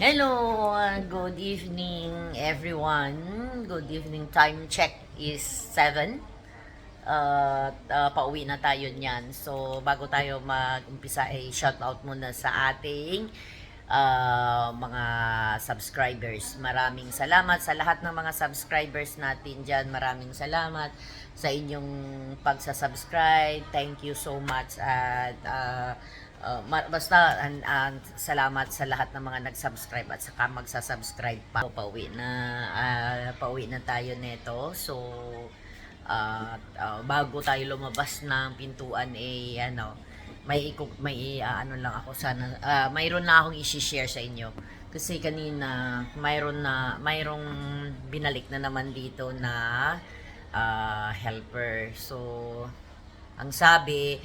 Hello, good evening everyone. Good evening. Time check is 7. Pauwi na tayo niyan. So, bago tayo mag-umpisa ay shoutout muna sa ating mga subscribers. Maraming salamat sa lahat ng mga subscribers natin dyan. Maraming salamat sa inyong pagsasubscribe. Thank you so much at basta salamat sa lahat ng mga nag-subscribe at saka magsasubscribe pa. Pauwi na tayo neto. So, bago tayo lumabas ng pintuan ano lang ako sana mayroon na akong i-share sa inyo kasi kanina mayroong binalik na naman dito na helper. So, ang sabi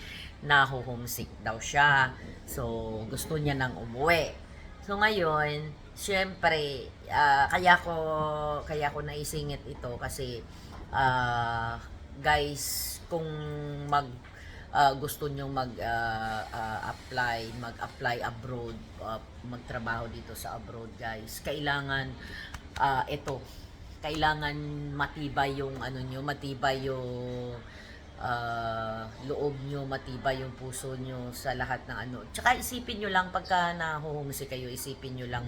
na homesick daw siya. So, gusto niya nang umuwi. So, ngayon, syempre, kaya ko naisingit ito kasi, guys, kung gusto nyo mag-apply abroad, magtrabaho dito sa abroad, guys, kailangan, kailangan matibay yung matibay yung loob nyo, matibay yung puso nyo sa lahat ng Tsaka isipin nyo lang pagka nahuhumisi kayo, isipin nyo lang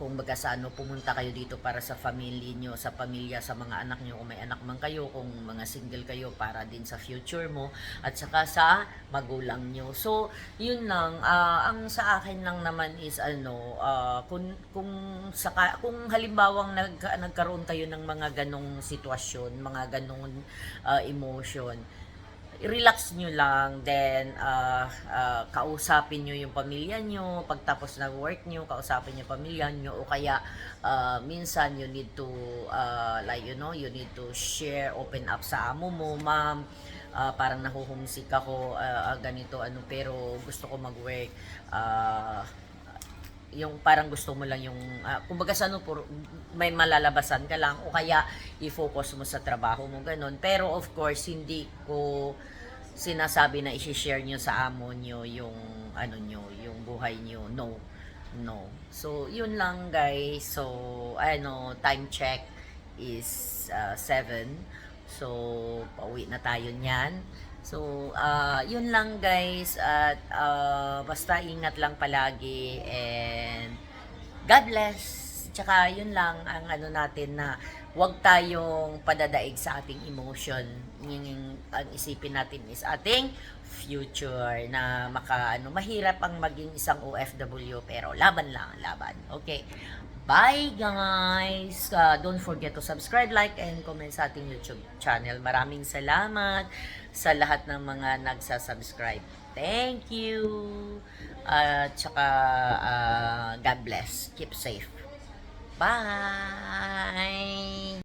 kung baga pumunta kayo dito para sa family nyo, sa pamilya, sa mga anak nyo, kung may anak man kayo, kung mga single kayo, para din sa future mo, at saka sa magulang nyo. So, yun lang, ang sa akin lang naman is kung halimbawang nagkaroon kayo ng mga ganong sitwasyon, mga ganong emotion, relax nyo lang, then kausapin nyo yung pamilya nyo, pagtapos ng work nyo, kausapin nyo yung pamilya nyo, o kaya minsan you need to you need to share, open up sa amo mo, ma'am, parang nahuhumsik ako, ganito, pero gusto ko mag-work, yung parang gusto mo lang yung kumbaga may malalabasan ka lang, o kaya i-focus mo sa trabaho mo, ganun. Pero of course, hindi ko sinasabi na i-share nyo sa amo nyo yung yung buhay nyo. No. So, yun lang, guys. So, time check is 7. So, pauwi na tayo niyan. So, yun lang, guys, at basta ingat lang palagi, and God bless. Tsaka yun lang ang natin, na huwag tayong padadaig sa ating emotion. Ang isipin natin is ating future, na mahirap ang maging isang OFW, pero laban lang, laban. Okay. Bye, guys! Don't forget to subscribe, like, and comment sa ating YouTube channel. Maraming salamat sa lahat ng mga nagsasubscribe. Thank you! Tsaka, God bless. Keep safe. Bye!